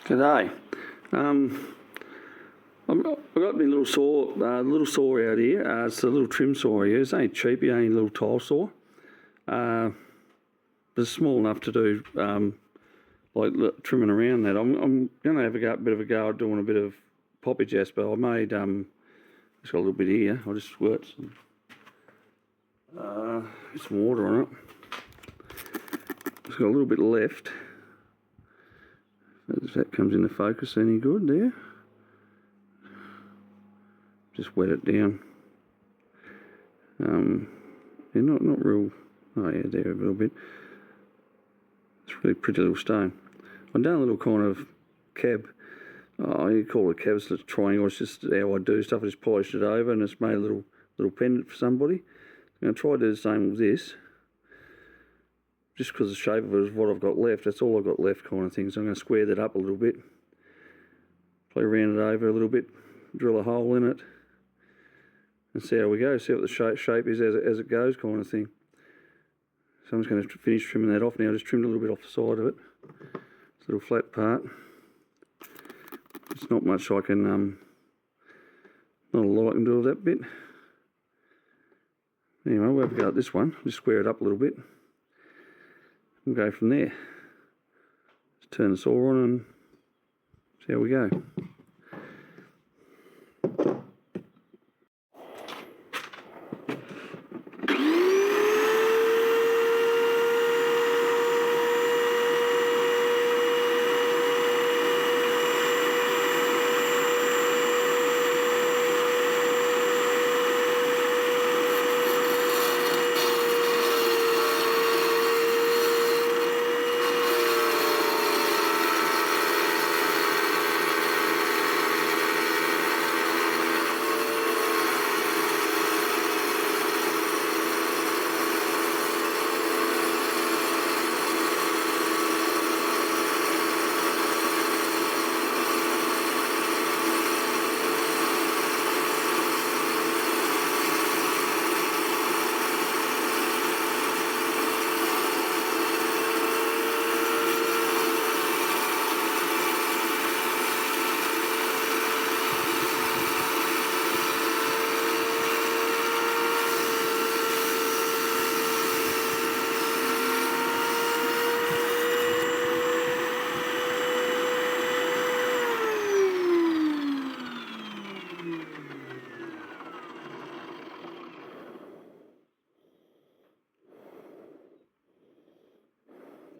G'day. I've got my little saw out here. It's a little trim saw here. It's only cheap, only a little tile saw. But it's small enough to do like trimming around that. I'm going to have a bit of a go at doing a bit of poppy Jasper. I made just got a little bit here. I'll just squirt some water on it. It's got a little bit left. If that comes into focus any good there. Just wet it down. Yeah, not real. Oh yeah, there a little bit. It's a really pretty little stone. I've done a little kind of cab. You call it a cab, it's a triangle. It's just how I do stuff. I just polished it over and it's made a little pendant for somebody. I'm going to try to do the same with this. Just because the shape of it is what I've got left. That's all I've got left, kind of thing. So I'm going to square that up a little bit. Play around it over a little bit. Drill a hole in it. And see how we go. See what the shape is as it goes, kind of thing. So I'm just going to finish trimming that off now. I just trimmed a little bit off the side of it. This little flat part. It's not much I can, not a lot I can do with that bit. Anyway, we'll have a go at this one. Just square it up a little bit. We'll go from there. Just turn the saw on and see how we go.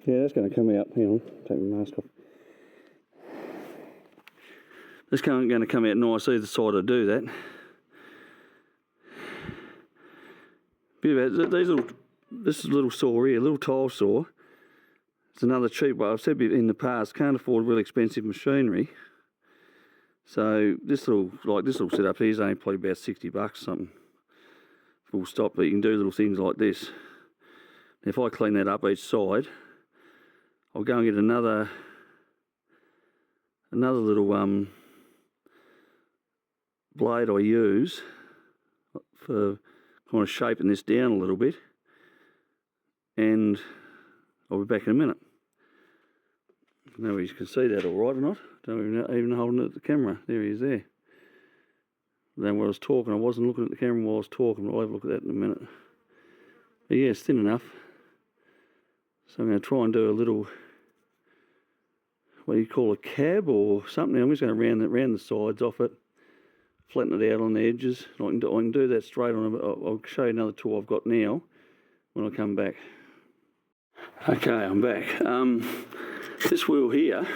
Yeah, that's going to come out. Hang on, take my mask off. That's going to come out nice either side I do that. Bit about this little saw here, little tile saw. It's another cheap one. I've said in the past, can't afford really expensive machinery. So this little setup here is only probably about $60 something. Full stop, but you can do little things like this. If I clean that up each side, I'll go and get another little blade I use for kind of shaping this down a little bit, and I'll be back in a minute. I don't know if you can see that all right or not. Don't even holding it at the camera. There he is there. Then when I was talking, I wasn't looking at the camera while I was talking, but I'll have a look at that in a minute. But yeah, it's thin enough. So I'm going to try and do a little, what do you call a cab or something. I'm just going to round the sides off it, flatten it out on the edges. I can do that straight on. I'll show you another tool I've got now when I come back. Okay, I'm back. This wheel here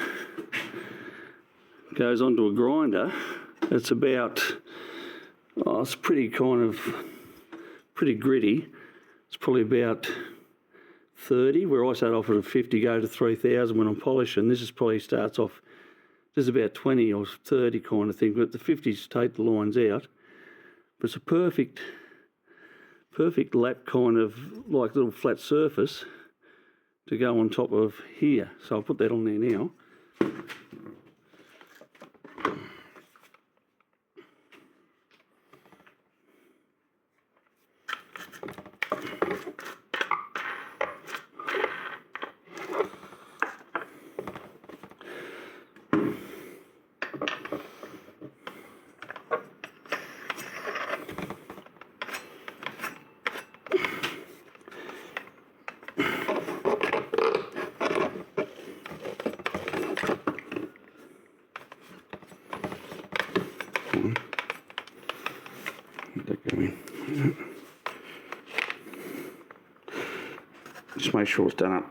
goes onto a grinder. It's about, it's pretty gritty. It's probably about 30, where I start off at a 50, go to 3,000 when I'm polishing. This is probably starts off just about 20 or 30 kind of thing, but the 50s take the lines out. But it's a perfect lap kind of like little flat surface to go on top of here. So I'll put that on there now. make sure it's done up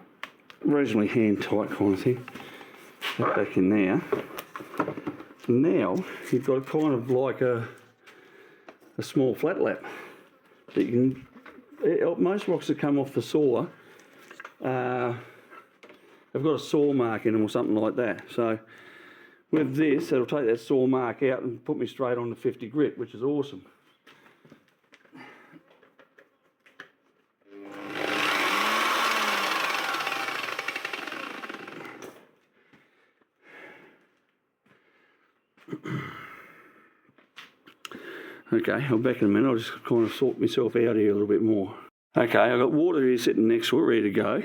reasonably hand tight kind of thing. That back in there. And now you've got kind of like a small flat lap that you can. Most rocks that come off the saw have got a saw mark in them or something like that. So with this, it'll take that saw mark out and put me straight on the 50 grit, which is awesome. Okay, I'll be back in a minute. I'll just kind of sort myself out here a little bit more. Okay, I've got water here sitting next to it, ready to go.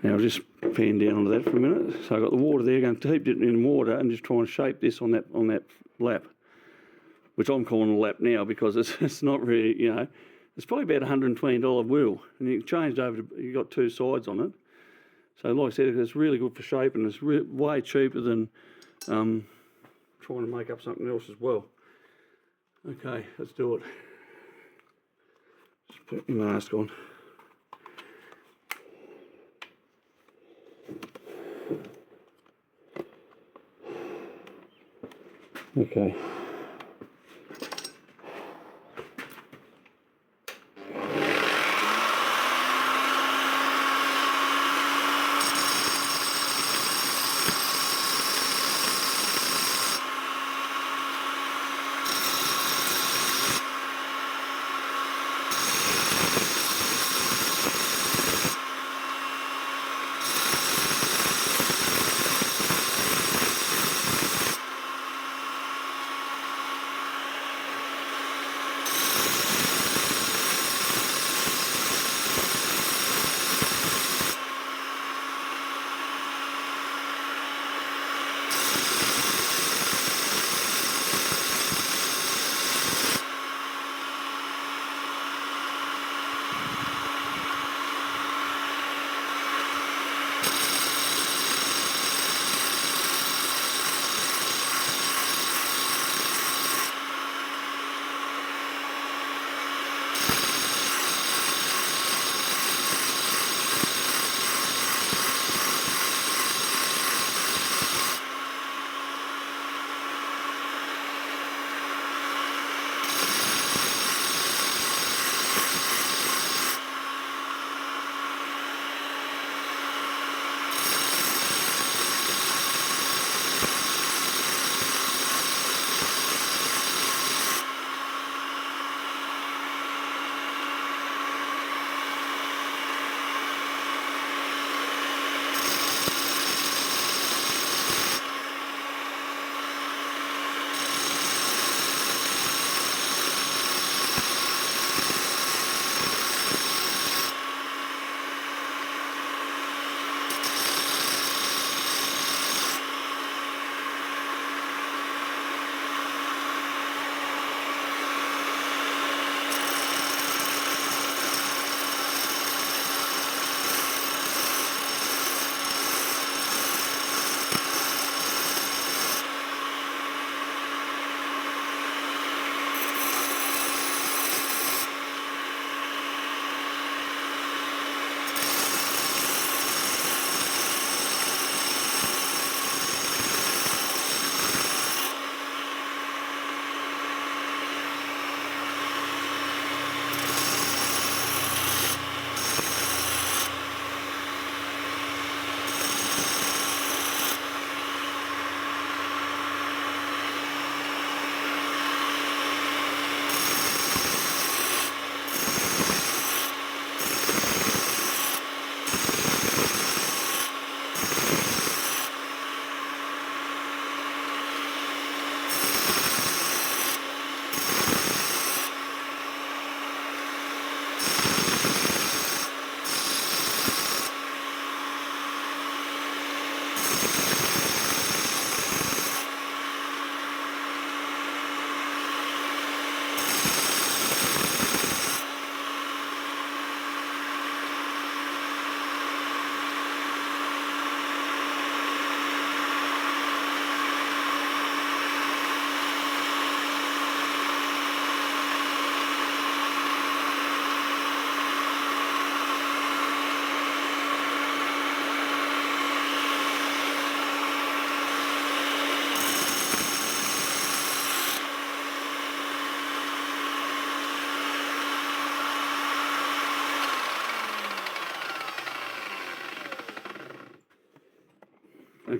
Now I'll just pan down onto that for a minute. So I've got the water there, going to keep it in water and just try and shape this on that lap, which I'm calling a lap now because it's not really, you know, it's probably about $120 wheel, and you can change over to, you've got two sides on it. So like I said, it's really good for shaping. It's way cheaper than trying to make up something else as well. Okay, let's do it. Just put your mask on. Okay.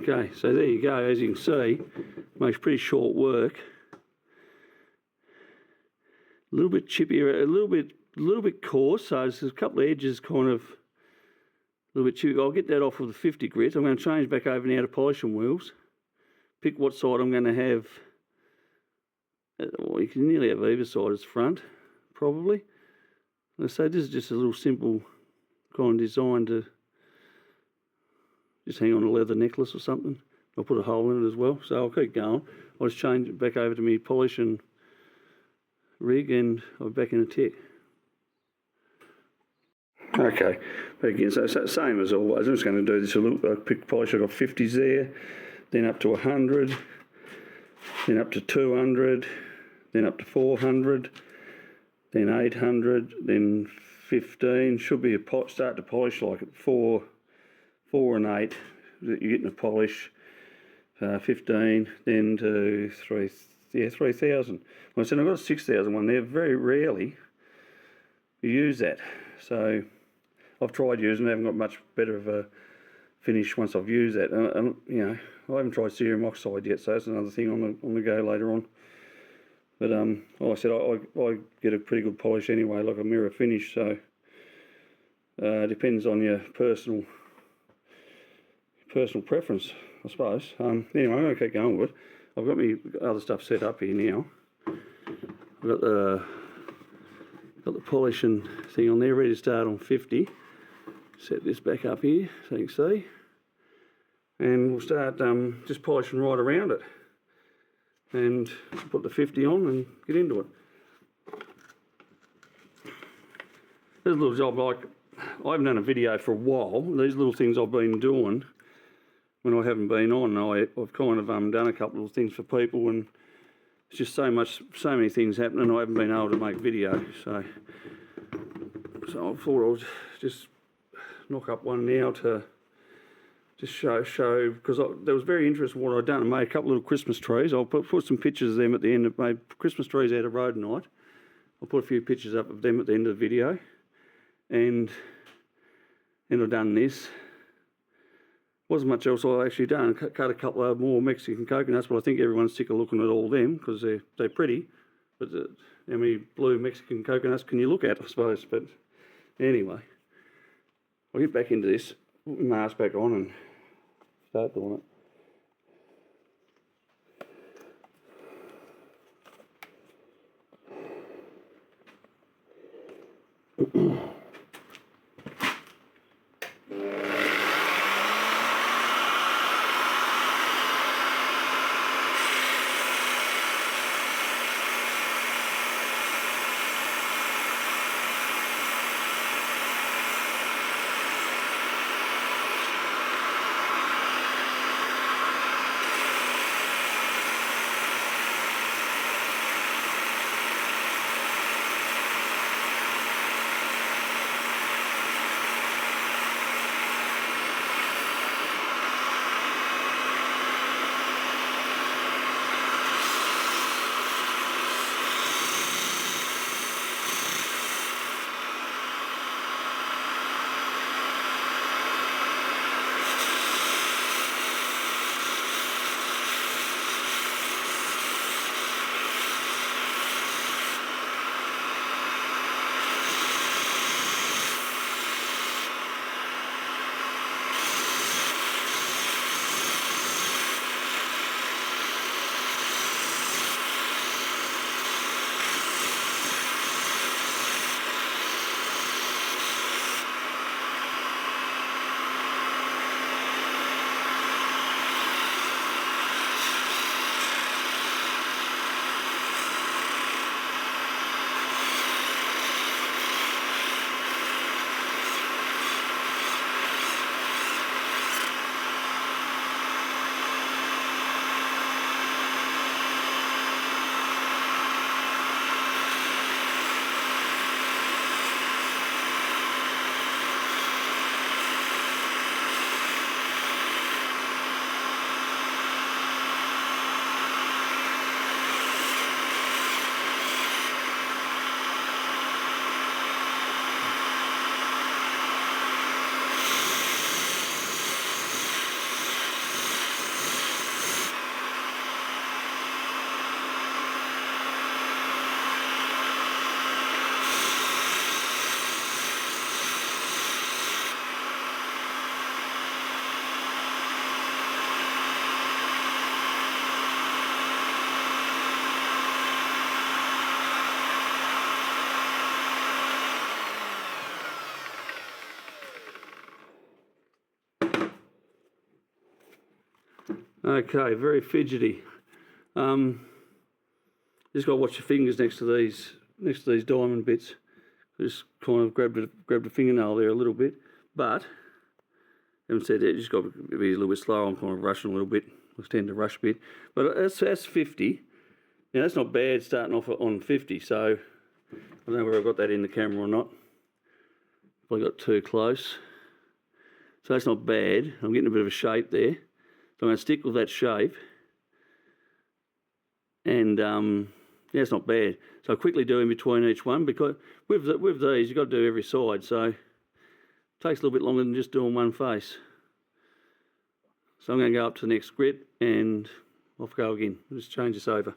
Okay, so there you go. As you can see, makes pretty short work. A little bit chippier, a little bit coarse. So there's a couple of edges kind of a little bit chippy. I'll get that off with the 50 grit. I'm going to change back over now to polishing wheels. Pick what side I'm going to have. Well, you can nearly have either side as front, probably. Let's say this is just a little simple kind of design to just hang on a leather necklace or something. I'll put a hole in it as well. So I'll keep going. I'll just change it back over to me polishing rig and I'll be back in a tick. Okay, back again. So same as always. I'm just going to do this a little pick polish. I've got 50s there, then up to 100, then up to 200, then up to 400, then 800, then 15. Should be a start to polish like at 4 and 8 that you're getting a polish. 15, then to 3,000. Like I said, I've got a 6,000 one there. Very rarely you use that. So I've tried using it, I haven't got much better of a finish once I've used that. You know, I haven't tried cerium oxide yet, so that's another thing on the go later on. But like I said, I get a pretty good polish anyway, like a mirror finish. So depends on your personal preference, I suppose. Anyway, I'm going to keep going with it. I've got my other stuff set up here now. I've got the polishing thing on there, ready to start on 50. Set this back up here so you can see. And we'll start just polishing right around it. And put the 50 on and get into it. There's a little job like, I haven't done a video for a while. These little things I've been doing when I haven't been on. I've kind of done a couple of things for people, and it's just so many things happening. I haven't been able to make video, so I thought I'd just knock up one now to just show because there was very interesting what I'd done. I made a couple of little Christmas trees. I'll put some pictures of them at the end. I made Christmas trees out of rhodonite. I'll put a few pictures up of them at the end of the video, and I've done this. Wasn't much else I actually done. Cut a couple of more Mexican coconuts, but I think everyone's sick of looking at all them because they're pretty. But how many blue Mexican coconuts can you look at, I suppose? But anyway, I'll get back into this, put my mask back on and start doing it. Okay, very fidgety. Just got to watch your fingers next to these diamond bits. Just kind of grabbed a fingernail there a little bit, but having said that, you just got to be a little bit slow. I'm kind of rushing a little bit. I tend to rush a bit, but that's 50. Now that's not bad starting off on 50. So I don't know whether I got that in the camera or not. Probably got too close. So that's not bad. I'm getting a bit of a shape there. So I'm going to stick with that shape. And yeah, it's not bad. So I quickly do in between each one, because with these, you've got to do every side. So it takes a little bit longer than just doing one face. So I'm going to go up to the next grit and off go again. I'll just change this over.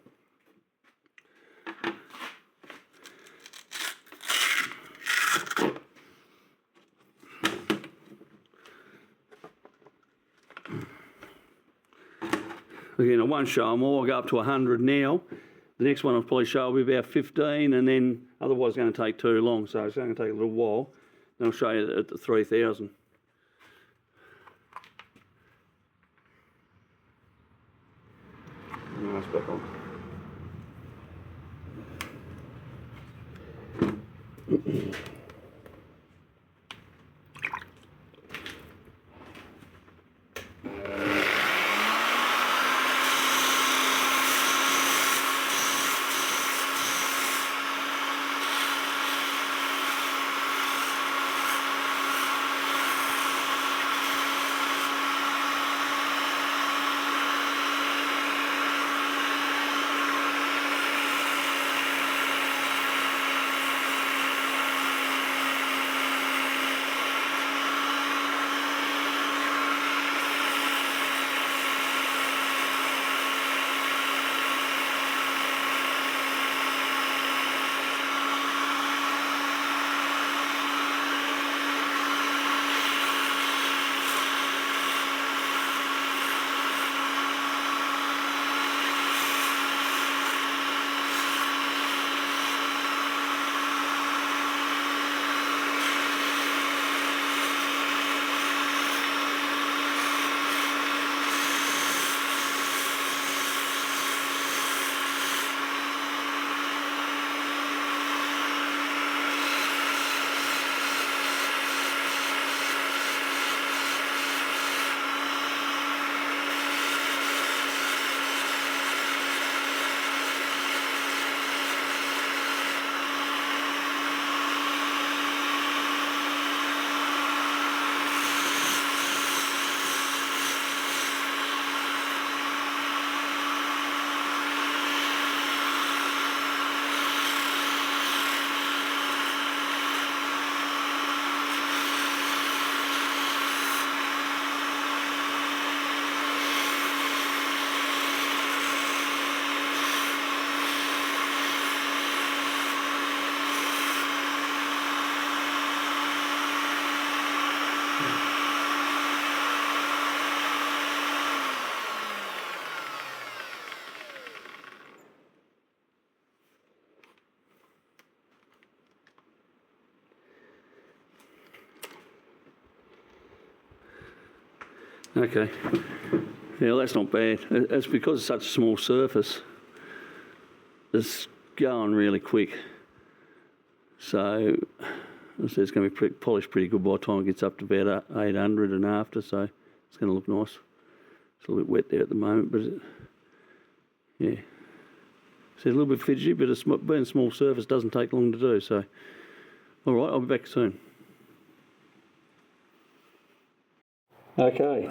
Again, I won't show them all. I'll go up to 100 now. The next one I'll probably show will be about 15, and then otherwise it's going to take too long, so it's going to take a little while. Then I'll show you at the 3000. Nice, back on. Okay, yeah, that's not bad. It's because it's such a small surface, it's going really quick. So it's going to be polished pretty good by the time it gets up to about 800 and after, so it's going to look nice. It's a little bit wet there at the moment, but yeah. So it's a little bit fidgety, but being a small surface doesn't take long to do, so. All right, I'll be back soon. Okay,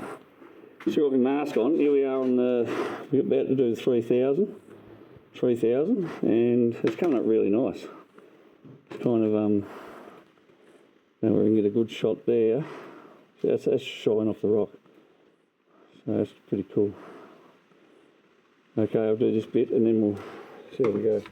still got my mask on. Here we are on we're about to do 3000, and it's coming up really nice. It's kind of now we can get a good shot there. So that's showing off the rock. So that's pretty cool. Okay, I'll do this bit and then we'll see how we go.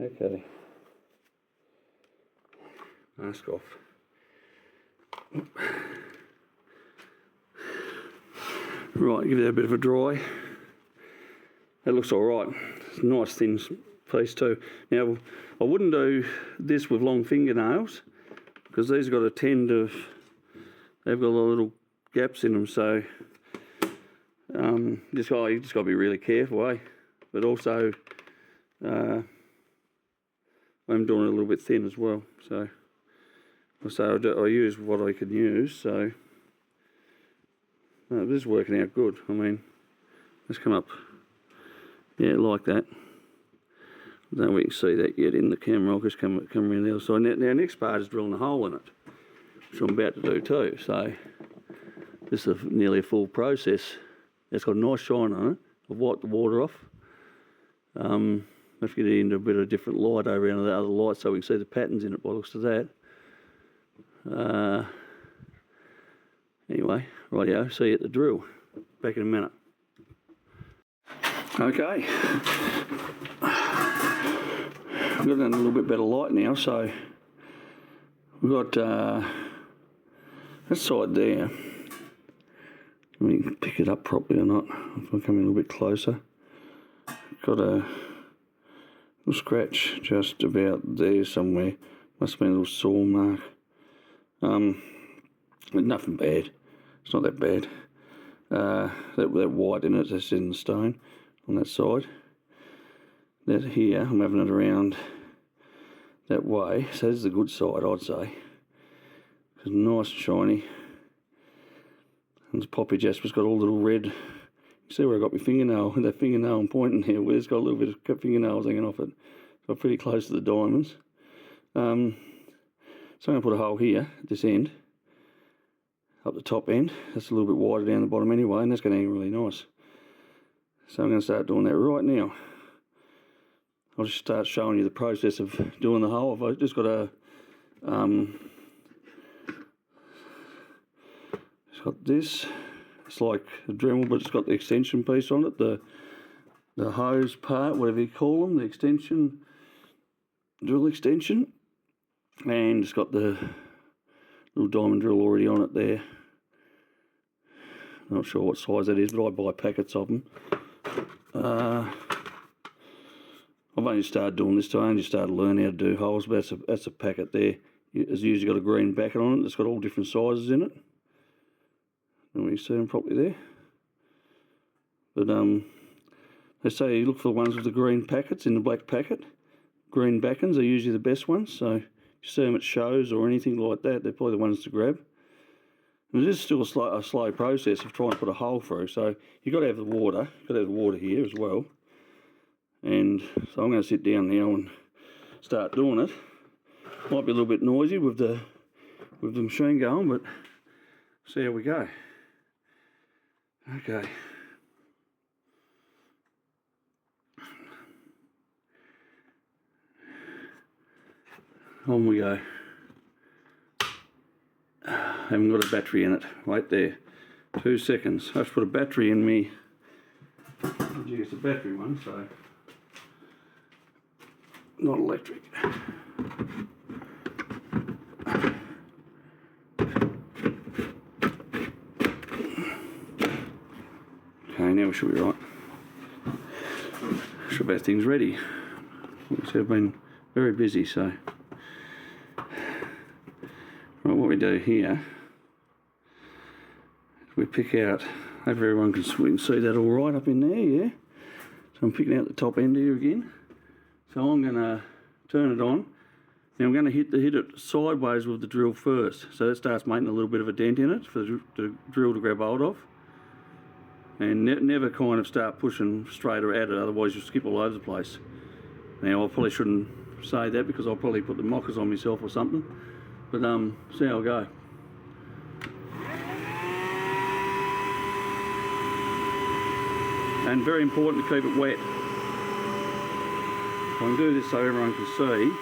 Okay. Mask off. Right, give that a bit of a dry. That looks alright. It's a nice thin piece too. Now, I wouldn't do this with long fingernails because these have got a tend of, they've got a lot of little gaps in them, so you just got to be really careful, eh? But also, I'm doing it a little bit thin as well, so I use what I can use, so this is working out good. I mean, let's come up, yeah, like that. I don't know if we can see that yet in the camera. I'll just come around the other side. Now next part is drilling a hole in it, which I'm about to do too, so this is nearly a full process. It's got a nice shine on it. I've wiped the water off. Let's get it into a bit of different light over into the other light so we can see the patterns in it by the looks of that. Anyway, rightio, see you at the drill. Back in a minute. Okay. We've got a little bit better light now, so we've got that side there. Let me pick it up properly or not. If I come a little bit closer. Got a little scratch just about there somewhere. Must have been a little saw mark. But nothing bad. It's not that bad. That white in it, that's in the stone on that side. That here, I'm having it around that way. So this is the good side, I'd say. It's nice and shiny. And the poppy Jasper's got all little red. You see where I got my fingernail, that fingernail I'm pointing here, where it's got a little bit of fingernails hanging off it. So pretty close to the diamonds. So I'm going to put a hole here at this end, up the top end. That's a little bit wider down the bottom anyway, and that's going to hang really nice. So I'm going to start doing that right now. I'll just start showing you the process of doing the hole. I've just got a, it's got this. It's like a Dremel, but it's got the extension piece on it, the hose part, whatever you call them, the extension, drill extension, and it's got the little diamond drill already on it there. Not sure what size that is, but I buy packets of them. I've only started doing this, so I only started learning how to do holes, but that's a packet there. It's usually got a green backet on it. It's got all different sizes in it. And you see them properly there. But they say you look for the ones with the green packets in the black packet. Green backends are usually the best ones, so if you see them at shows or anything like that, they're probably the ones to grab. And it is still a slow process of trying to put a hole through, so you've got to have the water. You've got to have the water here as well. And so I'm going to sit down now and start doing it. Might be a little bit noisy with the machine going, but see how we go. Okay. On we go. Haven't got a battery in it. Wait there. 2 seconds. I have to put a battery in me. Gee, it's a battery one, so not electric. Okay, now we should be right. Should have things ready. Like I said, I've been very busy, so right, what we do here is we pick out, hope everyone we can see that all right up in there, yeah? So I'm picking out the top end here again. So I'm going to turn it on. Now I'm going to hit it sideways with the drill first. So that starts making a little bit of a dent in it for the drill to grab hold of. And never kind of start pushing straight at it, otherwise you'll skip all over the place. Now I probably shouldn't say that because I'll probably put the mockers on myself or something. But see how I go. And very important to keep it wet. I can do this so everyone can see.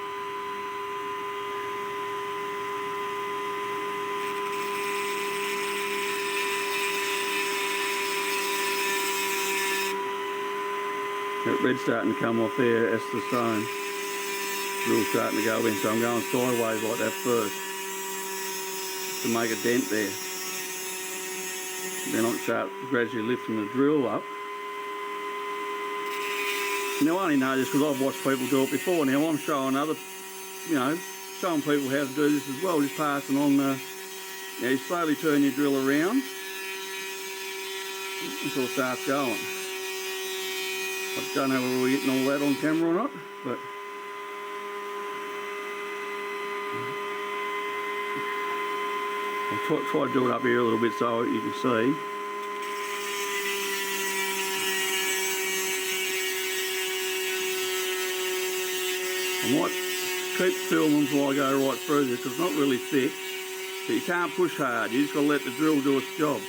That red's starting to come off there, that's the stone. Drill starting to go in, so I'm going sideways like that first to make a dent there. Then I can start gradually lifting the drill up. Now I only know this because I've watched people do it before. Now I'm showing other, showing people how to do this as well, just passing on the, you slowly turn your drill around until it starts going. I don't know whether we're getting all that on camera or not, but I'll try to do it up here a little bit so you can see. I might keep filming until I go right through this because it's not really thick, but you can't push hard, you just got to let the drill do its job.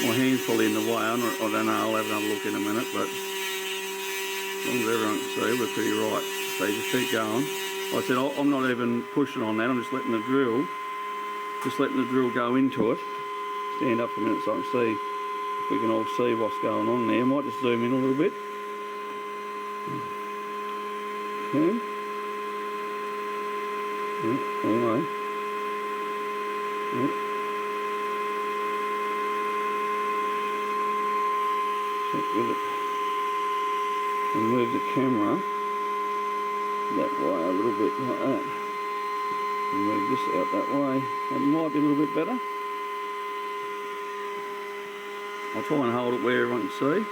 My hand's probably in the way, I don't know, I'll have another look in a minute, but as long as everyone can see, we're pretty right. So you just keep going. Like I said, I'm not even pushing on that, I'm just letting the drill go into it. Stand up for a minute so I can see, if we can all see what's going on there. I might just zoom in a little bit. Okay. Yeah, all right. Yeah. With it and move the camera that way a little bit like that and move this out that way. That might be a little bit better. I'll try and hold it where everyone can see.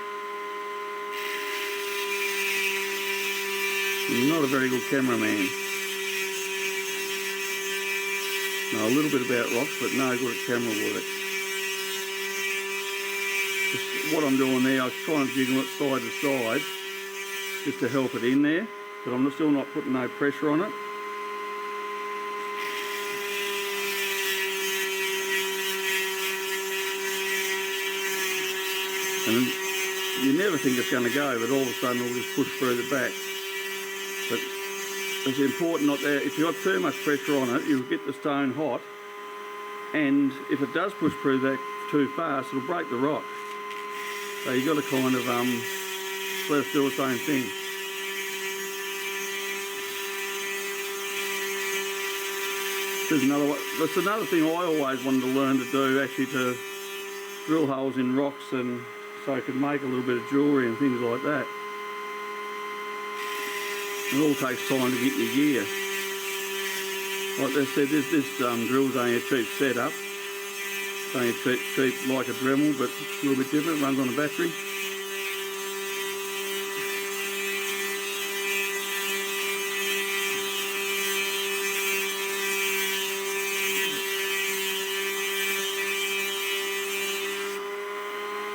I'm not a very good cameraman. Know a little bit about rocks but no good at camera work. What I'm doing there, I'm trying to jiggle it side to side just to help it in there, but I'm still not putting no pressure on it. And you never think it's going to go, but all of a sudden it'll just push through the back. But it's important not there. If you've got too much pressure on it, you'll get the stone hot, and if it does push through that too fast, it'll break the rock. So you've got to kind of let us do its own thing. That's another thing I always wanted to learn to do, actually, to drill holes in rocks, and so I could make a little bit of jewellery and things like that. It all takes time to get your gear. Like they said, this drill's only a cheap setup. It's only cheap like a Dremel, but a little bit different. It runs on a battery.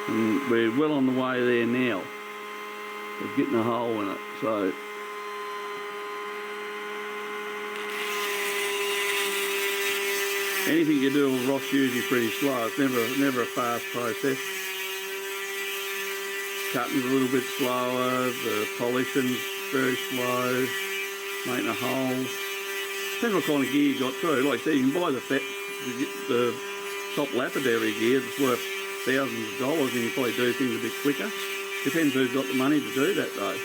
And we're well on the way there now. We're getting a hole in it, so anything you do with rock's usually pretty slow. It's never a fast process. Cutting's a little bit slower, the polishing's very slow, making a hole. Depends what kind of gear you got too. Like I said, you can buy the top lapidary gear that's worth thousands of dollars, and you probably do things a bit quicker. Depends who's got the money to do that though.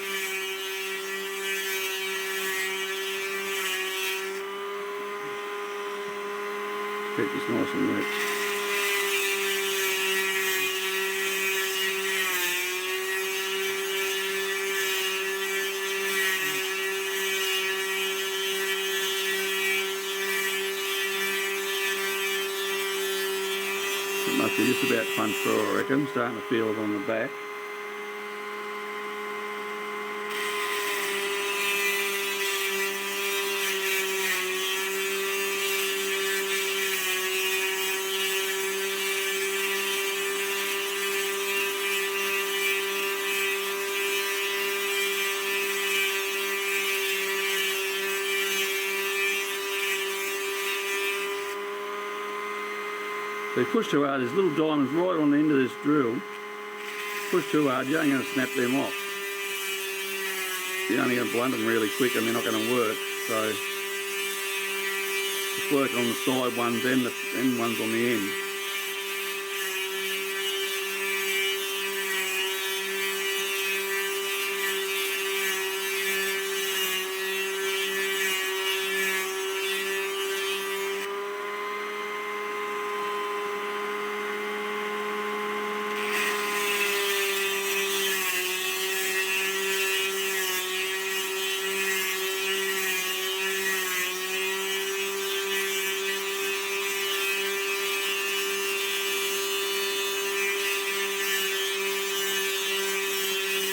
Keep this nice and wet. It must be just about punched through, I reckon. Starting to feel it on the back. So you push too hard, there's little diamonds right on the end of this drill. Push too hard, you ain't going to snap them off. You're only going to blunt them really quick and they're not going to work. So Just work on the side ones and the ones on the end.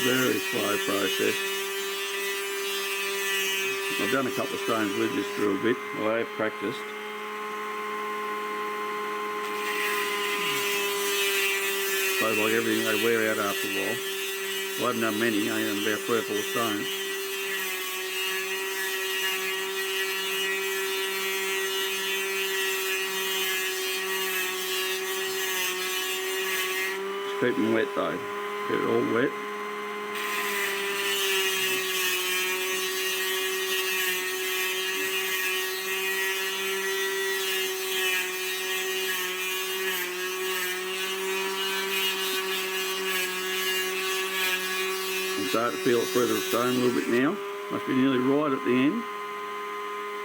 Very slow process. I've done a couple of stones with this drill bit. I have practiced. Suppose like everything, they wear out after a while. I haven't done many, I only done about 3 or 4 stones. Just keep them wet though. Keep it all wet. Start to feel it through the stone a little bit now. Must be nearly right at the end.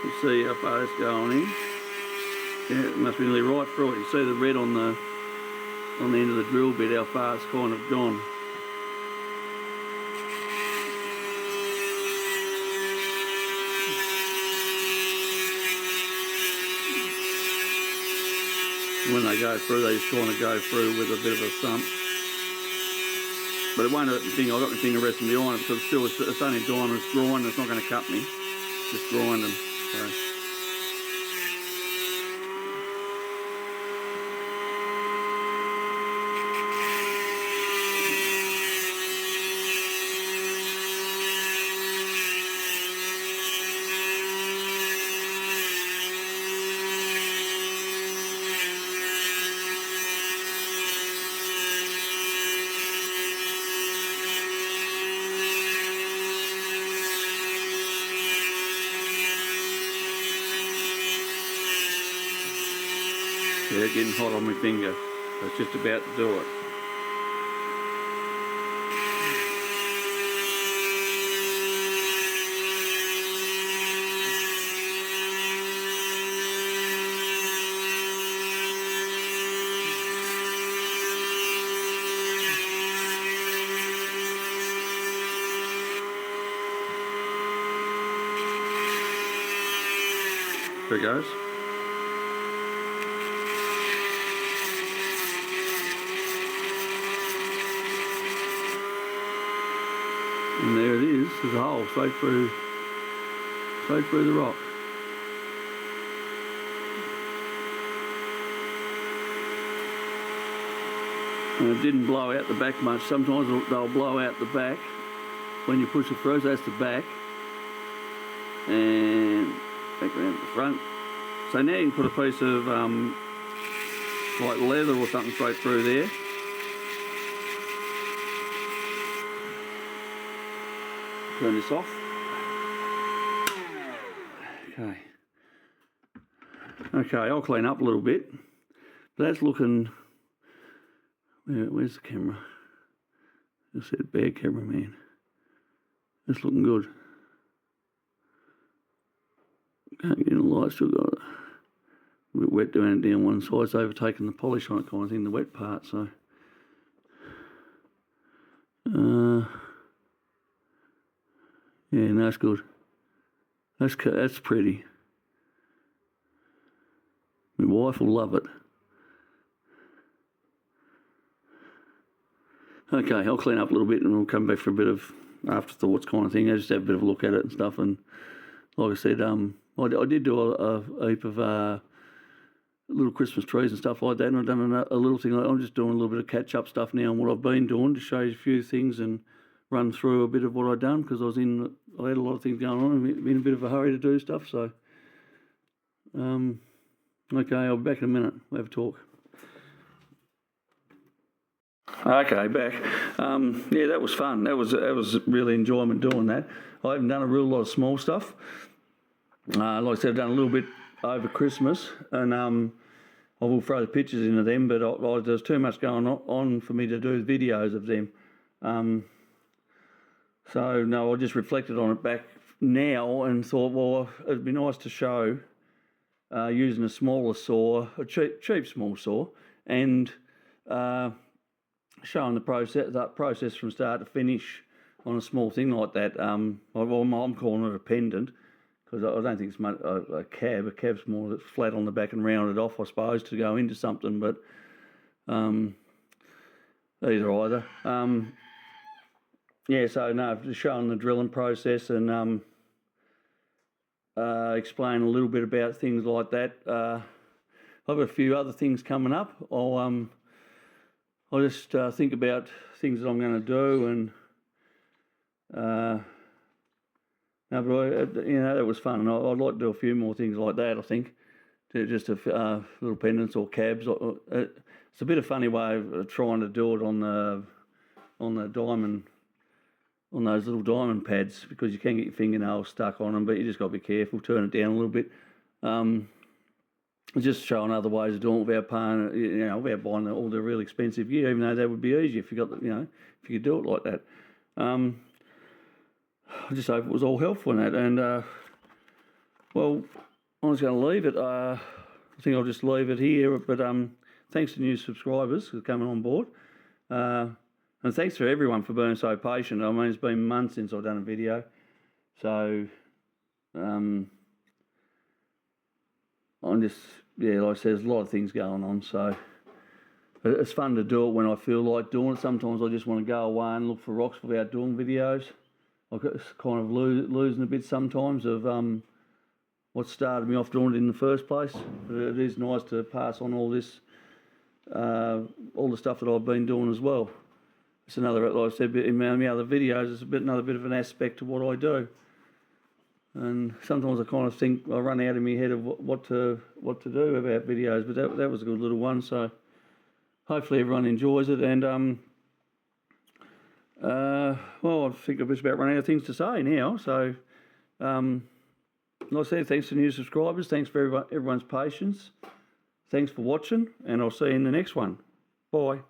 You see how far it's going in. Yeah, it must be nearly right through it. You see the red on the end of the drill bit, how far it's kind of gone. When they go through, they just kind of go through with a bit of a thump. But it won't hurt the thing. I've got my finger resting behind it because still it's only diamond, it's grind, it's not going to cut me. Just grind them. So. Yeah, getting hot on my finger. I was just about to do it. There it goes. And there it is, there's a hole straight through the rock. And it didn't blow out the back much. Sometimes they'll blow out the back when you push it through, so that's the back. And back around the front. So now you can put a piece of like leather or something straight through there. Turn this off. Okay, I'll clean up a little bit. But that's looking... Where's the camera? I said bad cameraman. That's looking good. Can't get in the light, still got it. A bit wet down one side, it's overtaken the polish on it kind of thing, the wet part, so... Yeah, no, that's good. That's pretty. My wife will love it. Okay, I'll clean up a little bit and we'll come back for a bit of afterthoughts kind of thing. I just have a bit of a look at it and stuff. And like I said, I did do a heap of little Christmas trees and stuff like that. And I've done a little thing. I'm just doing a little bit of catch-up stuff now on what I've been doing to show you a few things and run through a bit of what I've done because I had a lot of things going on and been in a bit of a hurry to do stuff. So, okay, I'll be back in a minute. We'll have a talk. Okay, back. Yeah, that was fun. That was really enjoyment doing that. I haven't done a real lot of small stuff. Like I said, I've done a little bit over Christmas, and I will throw the pictures into them, but there's too much going on for me to do videos of them. So no, I just reflected on it back now and thought, well, it'd be nice to show using a smaller saw, a cheap small saw, and showing the process from start to finish on a small thing like that. I'm calling it a pendant, because I don't think it's much a cab. A cab's more that's flat on the back and rounded off, I suppose, to go into something. But either. Yeah, so no, just showing the drilling process and explain a little bit about things like that. I've got a few other things coming up. I'll just think about things that I'm going to do, and no, but that was fun, and I'd like to do a few more things like that. I think just a little pendants or cabs. It's a bit of a funny way of trying to do it on the diamond, on those little diamond pads, because you can get your fingernails stuck on them, but you just got to be careful, turn it down a little bit. Just showing other ways of doing it without paying, without buying all the really expensive gear, even though that would be easier if you got, if you could do it like that. I just hope it was all helpful in that. And well, I was going to leave it. I think I'll just leave it here. But thanks to new subscribers for coming on board. And thanks for everyone for being so patient. I mean, it's been months since I've done a video. So, I'm just, like I said, there's a lot of things going on. So, it's fun to do it when I feel like doing it. Sometimes I just want to go away and look for rocks without doing videos. I kind of losing a bit sometimes of what started me off doing it in the first place. But it is nice to pass on all this, all the stuff that I've been doing as well. It's another, like I said in my other videos, it's another bit of an aspect to what I do. And sometimes I kind of think I run out of my head of what to do about videos, but that was a good little one. So hopefully everyone enjoys it. And well, I think I've just about run out of things to say now. So like I said, thanks to new subscribers. Thanks for everyone's patience. Thanks for watching, and I'll see you in the next one. Bye.